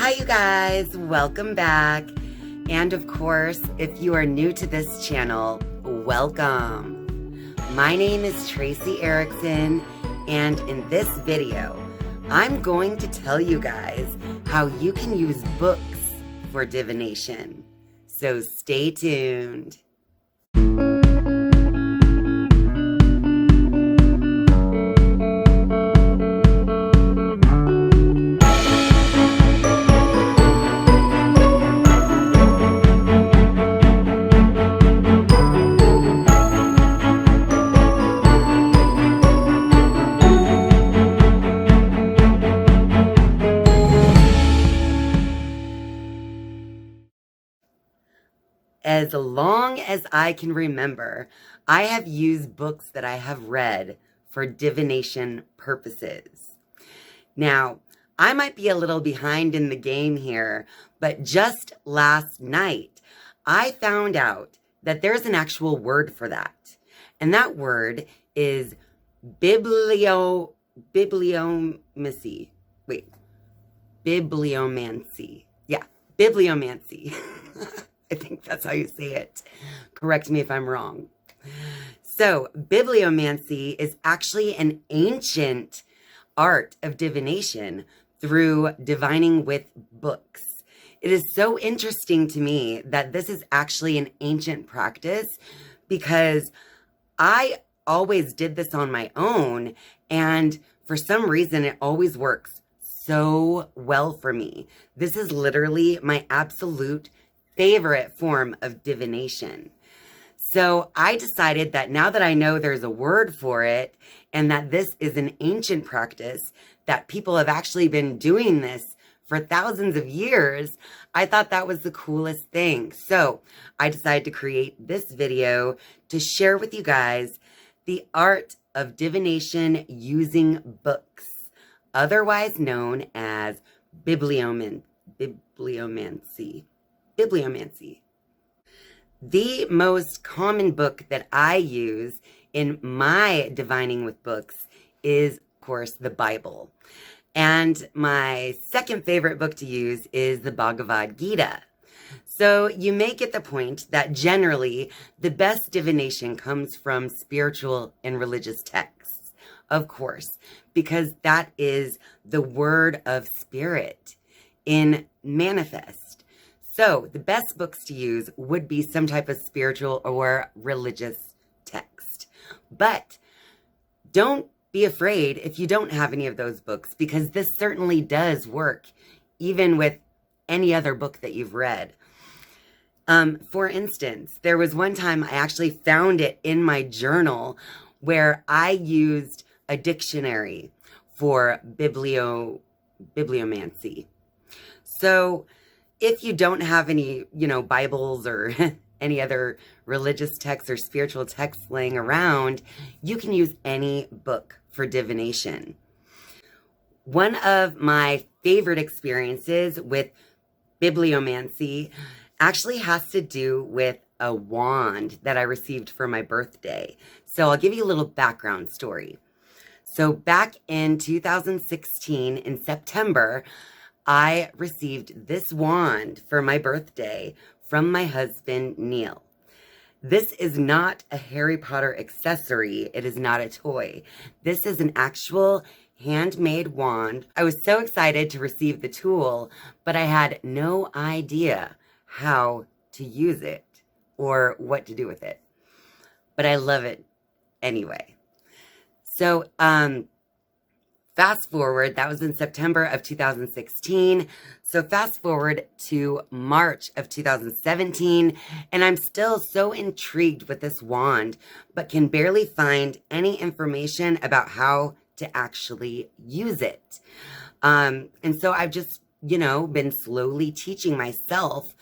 Hi, you guys. Welcome back. And of course, if you are new to this channel, welcome. My name is Tracy Erickson, and in this video, I'm going to tell you guys how you can use books for divination. So stay tuned. As long as I can remember, I have used books that I have read for divination purposes. Now, I might be a little behind in the game here, but just last night, I found out that there's an actual word for that. And that word is bibliomancy. Wait, bibliomancy. Yeah, bibliomancy. I think that's how you say it. Correct me if I'm wrong. So, bibliomancy is actually an ancient art of divination through divining with books. It is so interesting to me that this is actually an ancient practice because I always did this on my own, and for some reason it always works so well for me. This is literally my absolute favorite form of divination. So I decided that now that I know there's a word for it and that this is an ancient practice, that people have actually been doing this for thousands of years, I thought that was the coolest thing. So I decided to create this video to share with you guys the art of divination using books, otherwise known as bibliomancy. Bibliomancy. The most common book that I use in my divining with books is, of course, the Bible. And my second favorite book to use is the Bhagavad Gita. So you may get the point that generally the best divination comes from spiritual and religious texts, of course, because that is the word of spirit in manifest. So the best books to use would be some type of spiritual or religious text. But don't be afraid if you don't have any of those books, because this certainly does work, even with any other book that you've read. For instance, there was one time I actually found it in my journal where I used a dictionary for bibliomancy. So if you don't have any, Bibles or any other religious texts or spiritual texts laying around, you can use any book for divination. One of my favorite experiences with bibliomancy actually has to do with a wand that I received for my birthday. So I'll give you a little background story. So back in 2016, in September, I received this wand for my birthday from my husband, Neil. This is not a Harry Potter accessory. It is not a toy. This is an actual handmade wand. I was so excited to receive the tool, but I had no idea how to use it or what to do with it. But I love it anyway. So, fast forward, that was in September of 2016. So fast forward to March of 2017, and I'm still so intrigued with this wand, but can barely find any information about how to actually use it. And so I've just, been slowly teaching myself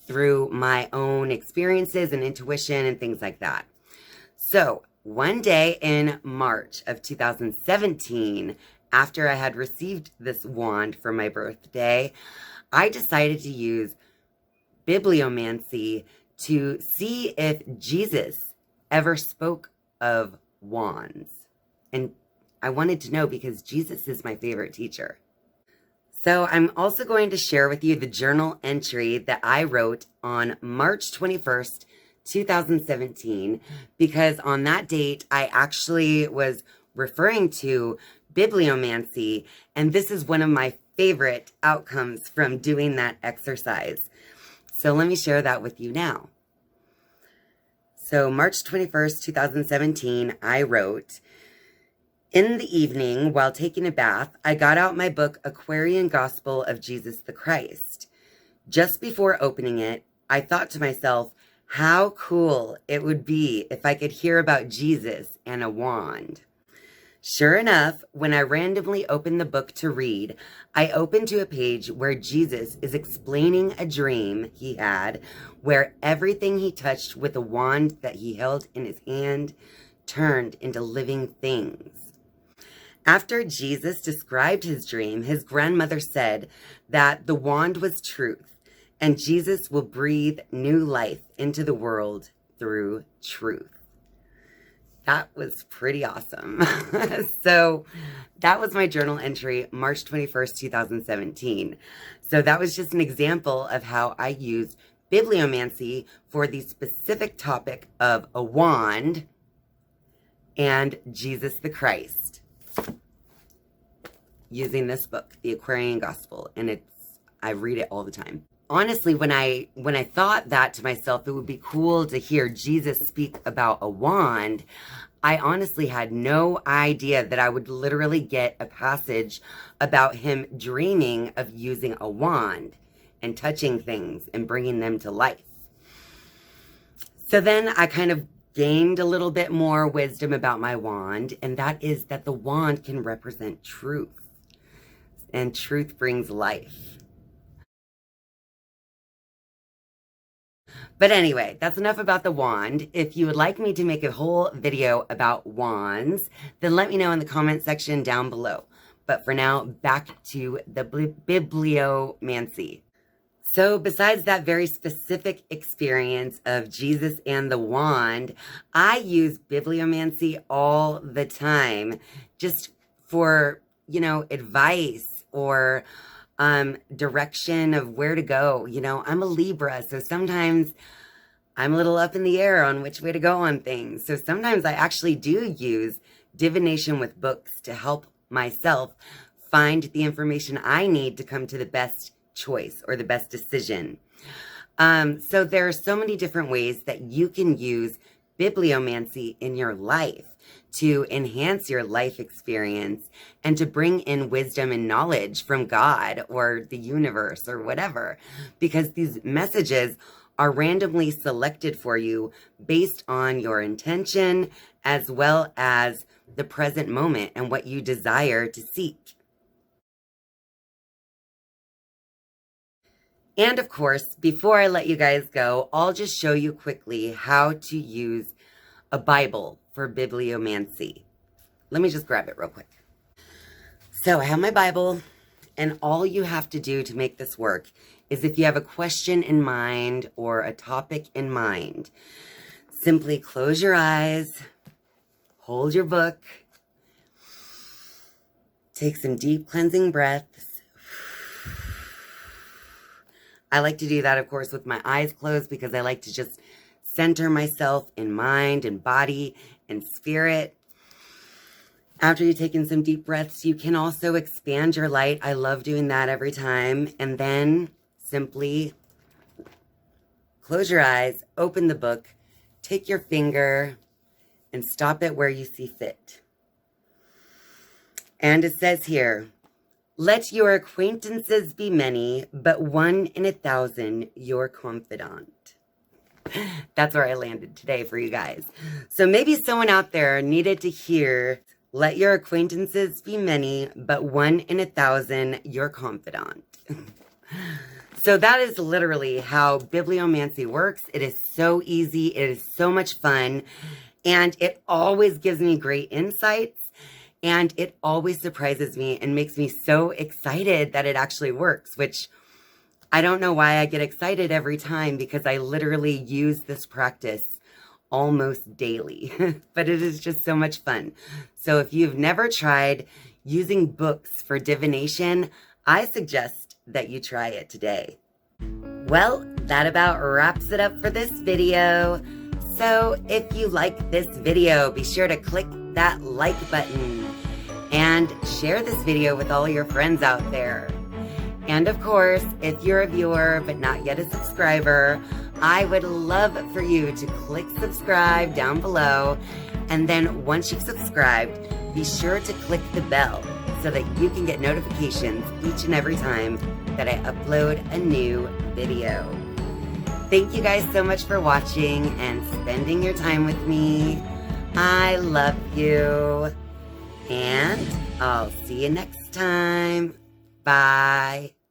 through my own experiences and intuition and things like that. So one day in March of 2017, after I had received this wand for my birthday, I decided to use bibliomancy to see if Jesus ever spoke of wands. And I wanted to know because Jesus is my favorite teacher. So I'm also going to share with you the journal entry that I wrote on March 21st, 2017, because on that date, I actually was referring to bibliomancy, and this is one of my favorite outcomes from doing that exercise. So let me share that with you now. So March 21st, 2017, I wrote, "In the evening, while taking a bath, I got out my book, Aquarian Gospel of Jesus the Christ. Just before opening it, I thought to myself, how cool it would be if I could hear about Jesus and a wand. Sure enough, when I randomly opened the book to read, I opened to a page where Jesus is explaining a dream he had where everything he touched with a wand that he held in his hand turned into living things. After Jesus described his dream, his grandmother said that the wand was truth, and Jesus will breathe new life into the world through truth." That was pretty awesome. So that was my journal entry, March 21st, 2017. So that was just an example of how I used bibliomancy for the specific topic of a wand and Jesus the Christ, using this book, the Aquarian Gospel, and I read it all the time. Honestly, when I thought that to myself, it would be cool to hear Jesus speak about a wand, I honestly had no idea that I would literally get a passage about him dreaming of using a wand and touching things and bringing them to life. So then I kind of gained a little bit more wisdom about my wand, and that is that the wand can represent truth, and truth brings life. But anyway, that's enough about the wand. If you would like me to make a whole video about wands, then let me know in the comment section down below. But for now, back to the bibliomancy. So besides that very specific experience of Jesus and the wand, I use bibliomancy all the time, just for, advice or direction of where to go. I'm a Libra, so sometimes I'm a little up in the air on which way to go on things. So sometimes I actually do use divination with books to help myself find the information I need to come to the best choice or the best decision. So there are so many different ways that you can use bibliomancy in your life to enhance your life experience and to bring in wisdom and knowledge from God or the universe or whatever, because these messages are randomly selected for you based on your intention as well as the present moment and what you desire to seek. And of course, before I let you guys go, I'll just show you quickly how to use a Bible for bibliomancy. Let me just grab it real quick. So I have my Bible, and all you have to do to make this work is if you have a question in mind or a topic in mind, simply close your eyes, hold your book, take some deep cleansing breaths. I like to do that, of course, with my eyes closed because I like to just center myself in mind and body and spirit. After you've taken some deep breaths, you can also expand your light. I love doing that every time. And then simply close your eyes, open the book, take your finger and stop it where you see fit. And it says here, "Let your acquaintances be many, but one in 1,000 your confidant." That's where I landed today for you guys. So maybe someone out there needed to hear, "Let your acquaintances be many, but one in 1,000 your confidant." So that is literally how bibliomancy works. It is so easy. It is so much fun. And it always gives me great insights. And it always surprises me and makes me so excited that it actually works, which I don't know why I get excited every time, because I literally use this practice almost daily, but it is just so much fun. So if you've never tried using books for divination, I suggest that you try it today. Well, that about wraps it up for this video. So if you like this video, be sure to click that like button and share this video with all your friends out there. And of course, if you're a viewer but not yet a subscriber, I would love for you to click subscribe down below. And then once you've subscribed, be sure to click the bell so that you can get notifications each and every time that I upload a new video. Thank you guys so much for watching and spending your time with me. I love you. And I'll see you next time. Bye.